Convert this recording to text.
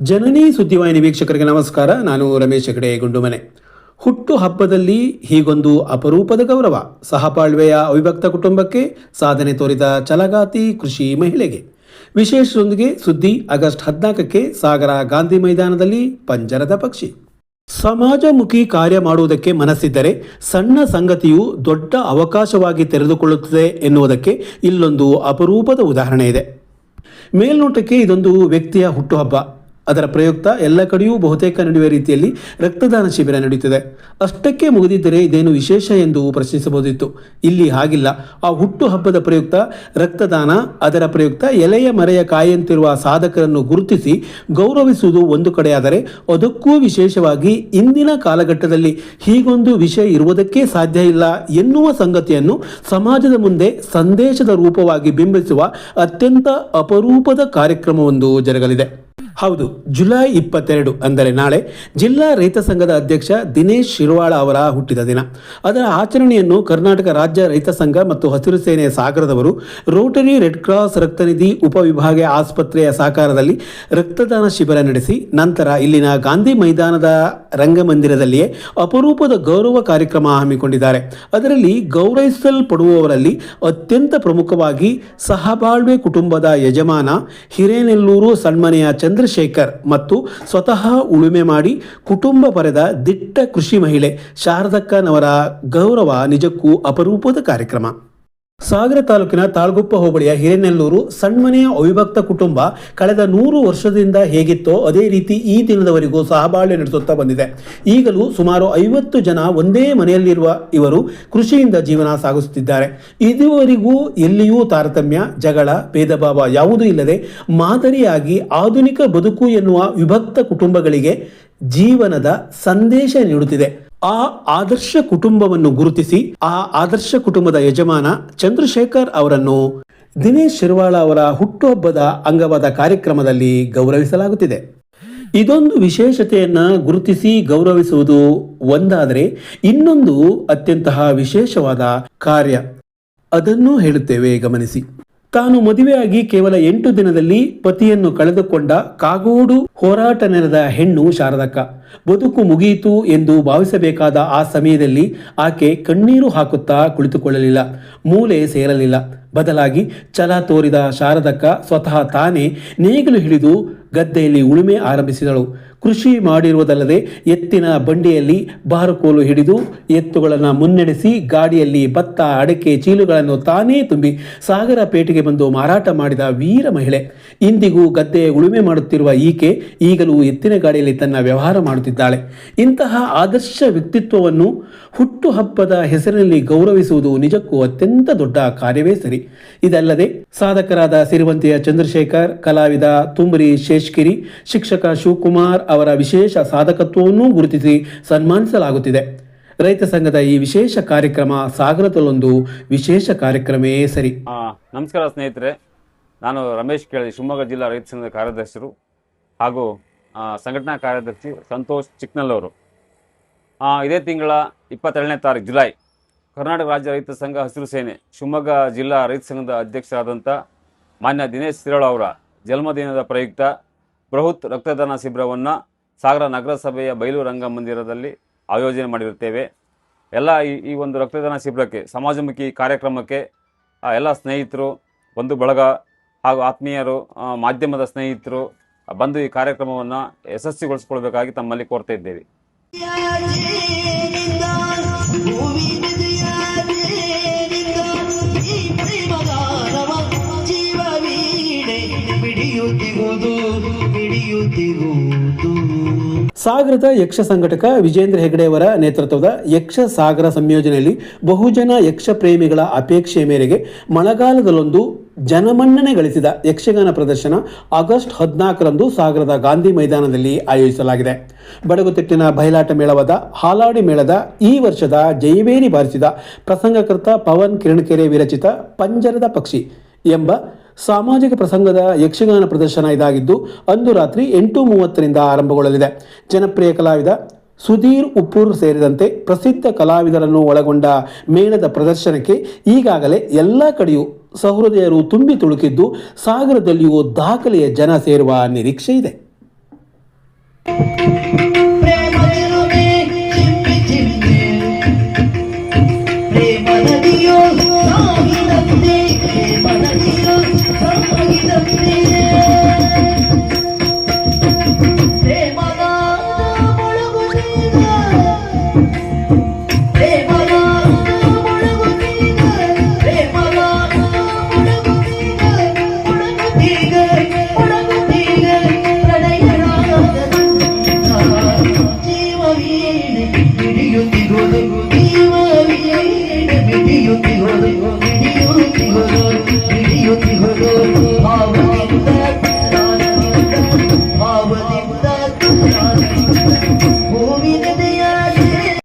ಜನನಿ ಸುದ್ದಿವಾಹಿನಿ ವೀಕ್ಷಕರಿಗೆ ನಮಸ್ಕಾರ. ನಾನು ರಮೇಶ್ ಹೆಗಡೆ ಗುಂಡುಮನೆ. ಹುಟ್ಟು ಹಬ್ಬದಲ್ಲಿ ಹೀಗೊಂದು ಅಪರೂಪದ ಗೌರವ. ಸಹಬಾಳ್ವೆಯ ಅವಿಭಕ್ತ ಕುಟುಂಬಕ್ಕೆ ಸಾಧನೆ ತೋರಿದ ಛಲಗಾತಿ ಕೃಷಿ ಮಹಿಳೆಗೆ. ವಿಶೇಷದೊಂದಿಗೆ ಸುದ್ದಿ. ಆಗಸ್ಟ್ 14ಕ್ಕೆ ಸಾಗರ ಗಾಂಧಿ ಮೈದಾನದಲ್ಲಿ ಪಂಜರದ ಪಕ್ಷಿ. ಸಮಾಜಮುಖಿ ಕಾರ್ಯ ಮಾಡುವುದಕ್ಕೆ ಮನಸ್ಸಿದ್ದರೆ ಸಣ್ಣ ಸಂಗತಿಯು ದೊಡ್ಡ ಅವಕಾಶವಾಗಿ ತೆರೆದುಕೊಳ್ಳುತ್ತದೆ ಎನ್ನುವುದಕ್ಕೆ ಇಲ್ಲೊಂದು ಅಪರೂಪದ ಉದಾಹರಣೆ ಇದೆ. ಮೇಲ್ನೋಟಕ್ಕೆ ಇದೊಂದು ವ್ಯಕ್ತಿಯ ಹುಟ್ಟುಹಬ್ಬ. ಅದರ ಪ್ರಯುಕ್ತ ಎಲ್ಲ ಕಡೆಯೂ ಬಹುತೇಕ ನಡೆಯುವ ರೀತಿಯಲ್ಲಿ ರಕ್ತದಾನ ಶಿಬಿರ ನಡೆಯುತ್ತದೆ. ಅಷ್ಟಕ್ಕೆ ಮುಗಿದಿದ್ದರೆ ಇದೇನು ವಿಶೇಷ ಎಂದು ಪ್ರಶ್ನಿಸಬಹುದಿತ್ತು. ಇಲ್ಲಿ ಹಾಗಿಲ್ಲ. ಆ ಹುಟ್ಟುಹಬ್ಬದ ಪ್ರಯುಕ್ತ ರಕ್ತದಾನ, ಅದರ ಪ್ರಯುಕ್ತ ಎಲೆಯ ಮರೆಯ ಕಾಯಂತಿರುವ ಸಾಧಕರನ್ನು ಗುರುತಿಸಿ ಗೌರವಿಸುವುದು ಒಂದು ಕಡೆಯಾದರೆ, ಅದಕ್ಕೂ ವಿಶೇಷವಾಗಿ ಇಂದಿನ ಕಾಲಘಟ್ಟದಲ್ಲಿ ಹೀಗೊಂದು ವಿಷಯ ಇರುವುದಕ್ಕೆ ಸಾಧ್ಯ ಇಲ್ಲ ಎನ್ನುವ ಸಂಗತಿಯನ್ನು ಸಮಾಜದ ಮುಂದೆ ಸಂದೇಶದ ರೂಪವಾಗಿ ಬಿಂಬಿಸುವ ಅತ್ಯಂತ ಅಪರೂಪದ ಕಾರ್ಯಕ್ರಮವೊಂದು ಜರುಗಲಿದೆ. ಹೌದು, ಜುಲೈ 22 ಅಂದರೆ ನಾಳೆ ಜಿಲ್ಲಾ ರೈತ ಸಂಘದ ಅಧ್ಯಕ್ಷ ದಿನೇಶ್ ಶಿರ್ವಾಳ ಅವರ ಹುಟ್ಟಿದ ದಿನ. ಅದರ ಆಚರಣೆಯನ್ನು ಕರ್ನಾಟಕ ರಾಜ್ಯ ರೈತ ಸಂಘ ಮತ್ತು ಹಸಿರು ಸೇನೆ ಸಾಗರದವರು ರೋಟರಿ ರೆಡ್ ಕ್ರಾಸ್ ರಕ್ತನಿಧಿ ಉಪವಿಭಾಗೀಯ ಆಸ್ಪತ್ರೆಯ ಸಹಕಾರದಲ್ಲಿ ರಕ್ತದಾನ ಶಿಬಿರ ನಡೆಸಿ ನಂತರ ಇಲ್ಲಿನ ಗಾಂಧಿ ಮೈದಾನದ ರಂಗಮಂದಿರದಲ್ಲಿಯೇ ಅಪರೂಪದ ಗೌರವ ಕಾರ್ಯಕ್ರಮ ಹಮ್ಮಿಕೊಂಡಿದ್ದಾರೆ. ಅದರಲ್ಲಿ ಗೌರವಿಸಲ್ಪಡುವವರಲ್ಲಿ ಅತ್ಯಂತ ಪ್ರಮುಖವಾಗಿ ಸಹಬಾಳ್ವೆ ಕುಟುಂಬದ ಯಜಮಾನ ಹಿರೇನೆಲ್ಲೂರು ಸಣ್ಮನೆಯ ಚಂದ್ರಶೇಖರ್ ಮತ್ತು ಸ್ವತಃ ಉಳುಮೆ ಮಾಡಿ ಕುಟುಂಬ ಪಡೆದ ದಿಟ್ಟ ಕೃಷಿ ಮಹಿಳೆ ಶಾರದಕ್ಕನವರ ಗೌರವ ನಿಜಕ್ಕೂ ಅಪರೂಪದ ಕಾರ್ಯಕ್ರಮ. ಸಾಗರ ತಾಲೂಕಿನ ತಾಳ್ಗುಪ್ಪ ಹೋಬಳಿಯ ಹಿರೇನೆಲ್ಲೂರು ಸಣ್ಮನೆಯ ಅವಿಭಕ್ತ ಕುಟುಂಬ ಕಳೆದ 100 ವರ್ಷದಿಂದ ಹೇಗಿತ್ತೋ ಅದೇ ರೀತಿ ಈ ದಿನದವರೆಗೂ ಸಹಬಾಳ್ವೆ ನಡೆಸುತ್ತಾ ಬಂದಿದೆ. ಈಗಲೂ ಸುಮಾರು 50 ಜನ ಒಂದೇ ಮನೆಯಲ್ಲಿರುವ ಇವರು ಕೃಷಿಯಿಂದ ಜೀವನ ಸಾಗಿಸುತ್ತಿದ್ದಾರೆ. ಇದುವರೆಗೂ ಎಲ್ಲಿಯೂ ತಾರತಮ್ಯ, ಜಗಳ, ಭೇದ ಭಾವ ಯಾವುದೂ ಇಲ್ಲದೆ ಮಾದರಿಯಾಗಿ ಆಧುನಿಕ ಬದುಕು ಎನ್ನುವ ವಿಭಕ್ತ ಕುಟುಂಬಗಳಿಗೆ ಜೀವನದ ಸಂದೇಶ ನೀಡುತ್ತಿದೆ. ಆ ಆದರ್ಶ ಕುಟುಂಬವನ್ನು ಗುರುತಿಸಿ ಆ ಆದರ್ಶ ಕುಟುಂಬದ ಯಜಮಾನ ಚಂದ್ರಶೇಖರ್ ಅವರನ್ನು ದಿನೇಶ್ ಶಿರ್ವಾಳ ಅವರ ಹುಟ್ಟುಹಬ್ಬದ ಅಂಗವಾದ ಕಾರ್ಯಕ್ರಮದಲ್ಲಿ ಗೌರವಿಸಲಾಗುತ್ತಿದೆ. ಇದೊಂದು ವಿಶೇಷತೆಯನ್ನ ಗುರುತಿಸಿ ಗೌರವಿಸುವುದು ಒಂದಾದರೆ, ಇನ್ನೊಂದು ಅತ್ಯಂತ ವಿಶೇಷವಾದ ಕಾರ್ಯ. ಅದನ್ನು ಹೇಳುತ್ತೇವೆ, ಗಮನಿಸಿ. ತಾನು ಮದುವೆಯಾಗಿ ಕೇವಲ 8 ದಿನದಲ್ಲಿ ಪತಿಯನ್ನು ಕಳೆದುಕೊಂಡ ಕಾಗೋಡು ಹೋರಾಟ ನೆನೆದ ಹೆಣ್ಣು ಶಾರದಕ್ಕ. ಬದುಕು ಮುಗಿಯಿತು ಎಂದು ಭಾವಿಸಬೇಕಾದ ಆ ಸಮಯದಲ್ಲಿ ಆಕೆ ಕಣ್ಣೀರು ಹಾಕುತ್ತಾ ಕುಳಿತುಕೊಳ್ಳಲಿಲ್ಲ, ಮೂಲೆ ಸೇರಲಿಲ್ಲ. ಬದಲಾಗಿ ಛಲ ತೋರಿದ ಶಾರದಕ್ಕ ಸ್ವತಃ ತಾನೇ ನೇಗಿಲು ಹಿಡಿದು ಗದ್ದೆಯಲ್ಲಿ ಉಳುಮೆ ಆರಂಭಿಸಿದಳು. ಕೃಷಿ ಮಾಡಿರುವುದಲ್ಲದೆ ಎತ್ತಿನ ಬಂಡಿಯಲ್ಲಿ ಬಾರುಕೋಲು ಹಿಡಿದು ಎತ್ತುಗಳನ್ನು ಮುನ್ನಡೆಸಿ ಗಾಡಿಯಲ್ಲಿ ಭತ್ತ, ಅಡಕೆ ಚೀಲುಗಳನ್ನು ತಾನೇ ತುಂಬಿ ಸಾಗರ ಪೇಟೆಗೆ ಬಂದು ಮಾರಾಟ ಮಾಡಿದ ವೀರ ಮಹಿಳೆ. ಇಂದಿಗೂ ಗದ್ದೆ ಉಳುಮೆ ಮಾಡುತ್ತಿರುವ ಈಕೆ ಈಗಲೂ ಎತ್ತಿನ ಗಾಡಿಯಲ್ಲಿ ತನ್ನ ವ್ಯವಹಾರ ಮಾಡುತ್ತಿದ್ದಾಳೆ. ಇಂತಹ ಆದರ್ಶ ವ್ಯಕ್ತಿತ್ವವನ್ನು ಹುಟ್ಟುಹಬ್ಬದ ಹೆಸರಿನಲ್ಲಿ ಗೌರವಿಸುವುದು ನಿಜಕ್ಕೂ ಅತ್ಯಂತ ದೊಡ್ಡ ಕಾರ್ಯವೇ ಸರಿ. ಇದಲ್ಲದೆ ಸಾಧಕರಾದ ಸಿರಿವಂತಿಯ ಚಂದ್ರಶೇಖರ್, ಕಲಾವಿದ ತುಮ್ರಿ ಶೇಷ್ಗಿರಿ, ಶಿಕ್ಷಕ ಶಿವಕುಮಾರ್ ಅವರ ವಿಶೇಷ ಸಾಧಕತ್ವವನ್ನು ಗುರುತಿಸಿ ಸನ್ಮಾನಿಸಲಾಗುತ್ತಿದೆ. ರೈತ ಸಂಘದ ಈ ವಿಶೇಷ ಕಾರ್ಯಕ್ರಮ ಸಾಗರದಲ್ಲೊಂದು ವಿಶೇಷ ಕಾರ್ಯಕ್ರಮವೇ ಸರಿ. ನಮಸ್ಕಾರ ಸ್ನೇಹಿತರೆ, ನಾನು ರಮೇಶ್ ಕೇಳಿ, ಶಿವಮೊಗ್ಗ ಜಿಲ್ಲಾ ರೈತ ಸಂಘದ ಕಾರ್ಯದರ್ಶರು ಹಾಗೂ ಸಂಘಟನಾ ಕಾರ್ಯದರ್ಶಿ ಸಂತೋಷ್ ಚಿಕ್ನಲ್ಲವರು. ಇದೇ ತಿಂಗಳ 22ನೇ ತಾರೀಕು ಜುಲೈ ಕರ್ನಾಟಕ ರಾಜ್ಯ ರೈತ ಸಂಘ ಹಸಿರು ಸೇನೆ ಶಿವಮೊಗ್ಗ ಜಿಲ್ಲಾ ರೈತ ಸಂಘದ ಅಧ್ಯಕ್ಷರಾದಂಥ ಮಾನ್ಯ ದಿನೇಶ್ ಶಿರ್ವಾಳ ಅವರ ಜನ್ಮದಿನದ ಪ್ರಯುಕ್ತ ಬೃಹತ್ ರಕ್ತದಾನ ಶಿಬಿರವನ್ನು ಸಾಗರ ನಗರಸಭೆಯ ಬಯಲು ರಂಗಮಂದಿರದಲ್ಲಿ ಆಯೋಜನೆ ಮಾಡಿರುತ್ತೇವೆ. ಎಲ್ಲ ಈ ಒಂದು ರಕ್ತದಾನ ಶಿಬಿರಕ್ಕೆ, ಸಮಾಜಮುಖಿ ಕಾರ್ಯಕ್ರಮಕ್ಕೆ ಎಲ್ಲ ಸ್ನೇಹಿತರು, ಬಂಧು ಬಳಗ ಹಾಗೂ ಆತ್ಮೀಯರು, ಮಾಧ್ಯಮದ ಸ್ನೇಹಿತರು ಬಂದು ಈ ಕಾರ್ಯಕ್ರಮವನ್ನು ಯಶಸ್ವಿಗೊಳಿಸಿಕೊಳ್ಬೇಕಾಗಿ ತಮ್ಮಲ್ಲಿ ಕೋರ್ತಾ ಇದ್ದೇವೆ. ಸಾಗರದ ಯಕ್ಷ ಸಂಘಟಕ ವಿಜೇಂದ್ರ ಹೆಗಡೆಯವರ ನೇತೃತ್ವದ ಯಕ್ಷ ಸಾಗರ ಸಂಯೋಜನೆಯಲ್ಲಿ ಬಹುಜನ ಯಕ್ಷ ಪ್ರೇಮಿಗಳ ಅಪೇಕ್ಷೆಯ ಮೇರೆಗೆ ಮಳೆಗಾಲದಲ್ಲೊಂದು ಜನಮನ್ನಣೆ ಗಳಿಸಿದ ಯಕ್ಷಗಾನ ಪ್ರದರ್ಶನ ಆಗಸ್ಟ್ 14ರಂದು ಸಾಗರದ ಗಾಂಧಿ ಮೈದಾನದಲ್ಲಿ ಆಯೋಜಿಸಲಾಗಿದೆ. ಬಡಗುತಿಟ್ಟಿನ ಬಯಲಾಟ ಮೇಳವಾದ ಹಾಲಾಡಿ ಮೇಳದ ಈ ವರ್ಷದ ಜಯಬೇರಿ ಬಾರಿಸಿದ ಪ್ರಸಂಗಕರ್ತ ಪವನ್ ಕಿರಣಕೆರೆ ವಿರಚಿತ ಪಂಜರದ ಪಕ್ಷಿ ಎಂಬ ಸಾಮಾಜಿಕ ಪ್ರಸಂಗದ ಯಕ್ಷಗಾನ ಪ್ರದರ್ಶನ ಇದಾಗಿದ್ದು, ಅಂದು ರಾತ್ರಿ 8:30ರಿಂದ ಆರಂಭಗೊಳ್ಳಲಿದೆ. ಜನಪ್ರಿಯ ಕಲಾವಿದ ಸುಧೀರ್ ಉಪ್ಪೂರ್ ಸೇರಿದಂತೆ ಪ್ರಸಿದ್ಧ ಕಲಾವಿದರನ್ನು ಒಳಗೊಂಡ ಮೇಳದ ಪ್ರದರ್ಶನಕ್ಕೆ ಈಗಾಗಲೇ ಎಲ್ಲ ಕಡೆಯೂ ಸಹೃದಯರು ತುಂಬಿ ತುಳುಕಿದ್ದು, ಸಾಗರದಲ್ಲಿಯೂ ದಾಖಲೆಯ ಜನ ಸೇರುವ ನಿರೀಕ್ಷೆ ಇದೆ.